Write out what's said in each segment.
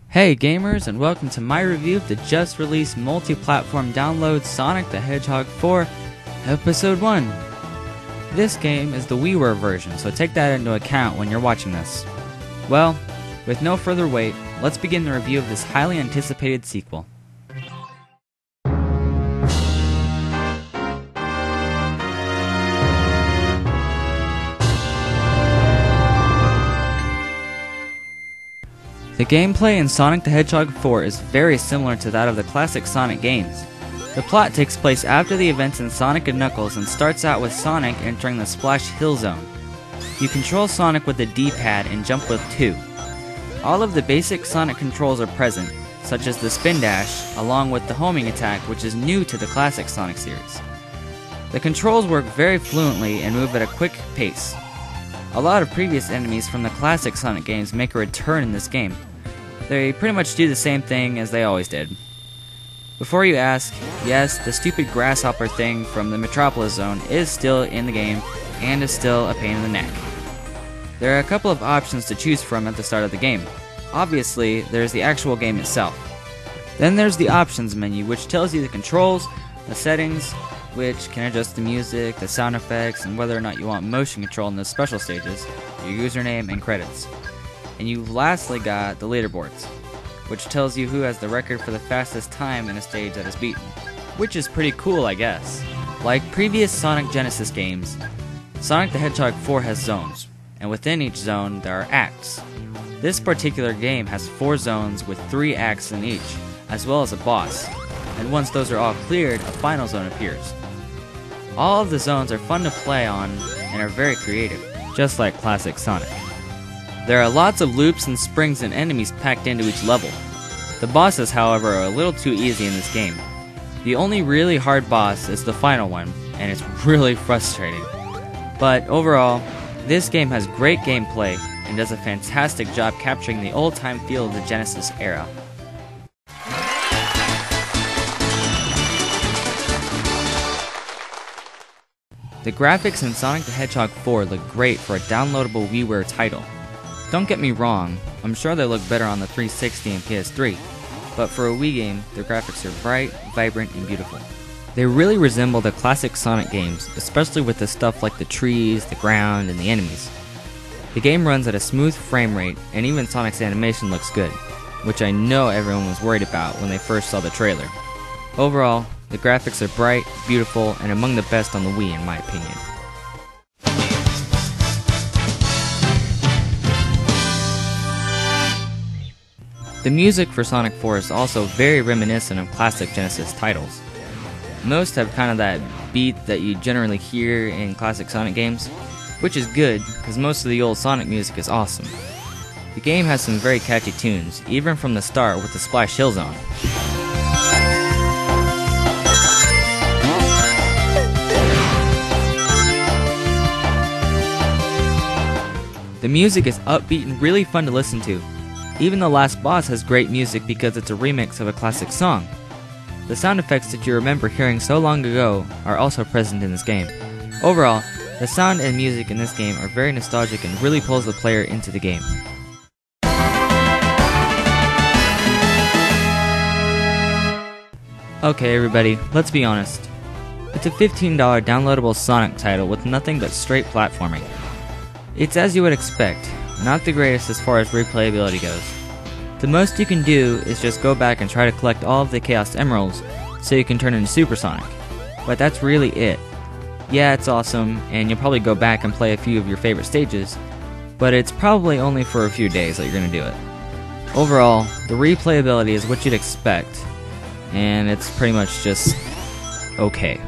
Hey gamers, and welcome to my review of the just released multi-platform download Sonic the Hedgehog 4 Episode 1. This game is the WiiWare version, so take that into account when you're watching this. Well, with no further wait, let's begin the review of this highly anticipated sequel. The gameplay in Sonic the Hedgehog 4 is very similar to that of the classic Sonic games. The plot takes place after the events in Sonic & Knuckles and starts out with Sonic entering the Splash Hill Zone. You control Sonic with the D-pad and jump with 2. All of the basic Sonic controls are present, such as the spin dash, along with the homing attack, which is new to the classic Sonic series. The controls work very fluently and move at a quick pace. A lot of previous enemies from the classic Sonic games make a return in this game. They pretty much do the same thing as they always did. Before you ask, yes, the stupid grasshopper thing from the Metropolis Zone is still in the game and is still a pain in the neck. There are a couple of options to choose from at the start of the game. Obviously, there's the actual game itself. Then there's the options menu, which tells you the controls, the settings, which can adjust the music, the sound effects, and whether or not you want motion control in the special stages, your username, and credits. And you've lastly got the leaderboards, which tells you who has the record for the fastest time in a stage that is beaten. Which is pretty cool, I guess. Like previous Sonic Genesis games, Sonic the Hedgehog 4 has zones, and within each zone there are acts. This particular game has 4 zones with 3 acts in each, as well as a boss, and once those are all cleared, a final zone appears. All of the zones are fun to play on and are very creative, just like classic Sonic. There are lots of loops and springs and enemies packed into each level. The bosses, however, are a little too easy in this game. The only really hard boss is the final one, and it's really frustrating. But overall, this game has great gameplay and does a fantastic job capturing the old-time feel of the Genesis era. The graphics in Sonic the Hedgehog 4 look great for a downloadable WiiWare title. Don't get me wrong, I'm sure they look better on the 360 and PS3, but for a Wii game, their graphics are bright, vibrant, and beautiful. They really resemble the classic Sonic games, especially with the stuff like the trees, the ground, and the enemies. The game runs at a smooth frame rate, and even Sonic's animation looks good, which I know everyone was worried about when they first saw the trailer. Overall, the graphics are bright, beautiful, and among the best on the Wii in my opinion. The music for Sonic 4 is also very reminiscent of classic Genesis titles. Most have kind of that beat that you generally hear in classic Sonic games, which is good because most of the old Sonic music is awesome. The game has some very catchy tunes, even from the start with the Splash Hill Zone. The music is upbeat and really fun to listen to. Even the last boss has great music because it's a remix of a classic song. The sound effects that you remember hearing so long ago are also present in this game. Overall, the sound and music in this game are very nostalgic and really pulls the player into the game. Okay everybody, let's be honest. It's a $15 downloadable Sonic title with nothing but straight platforming. It's as you would expect, not the greatest as far as replayability goes. The most you can do is just go back and try to collect all of the Chaos Emeralds so you can turn into Super Sonic. But that's really it. Yeah, it's awesome, and you'll probably go back and play a few of your favorite stages, but it's probably only for a few days that you're going to do it. Overall, the replayability is what you'd expect, and it's pretty much just okay.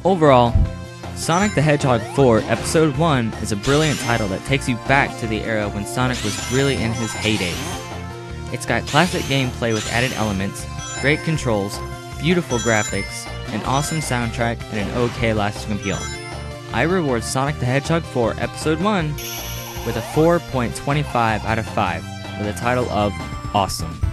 Overall, Sonic the Hedgehog 4 Episode 1 is a brilliant title that takes you back to the era when Sonic was really in his heyday. It's got classic gameplay with added elements, great controls, beautiful graphics, an awesome soundtrack, and an okay lasting appeal. I reward Sonic the Hedgehog 4 Episode 1 with a 4.25 out of 5 with a title of Awesome.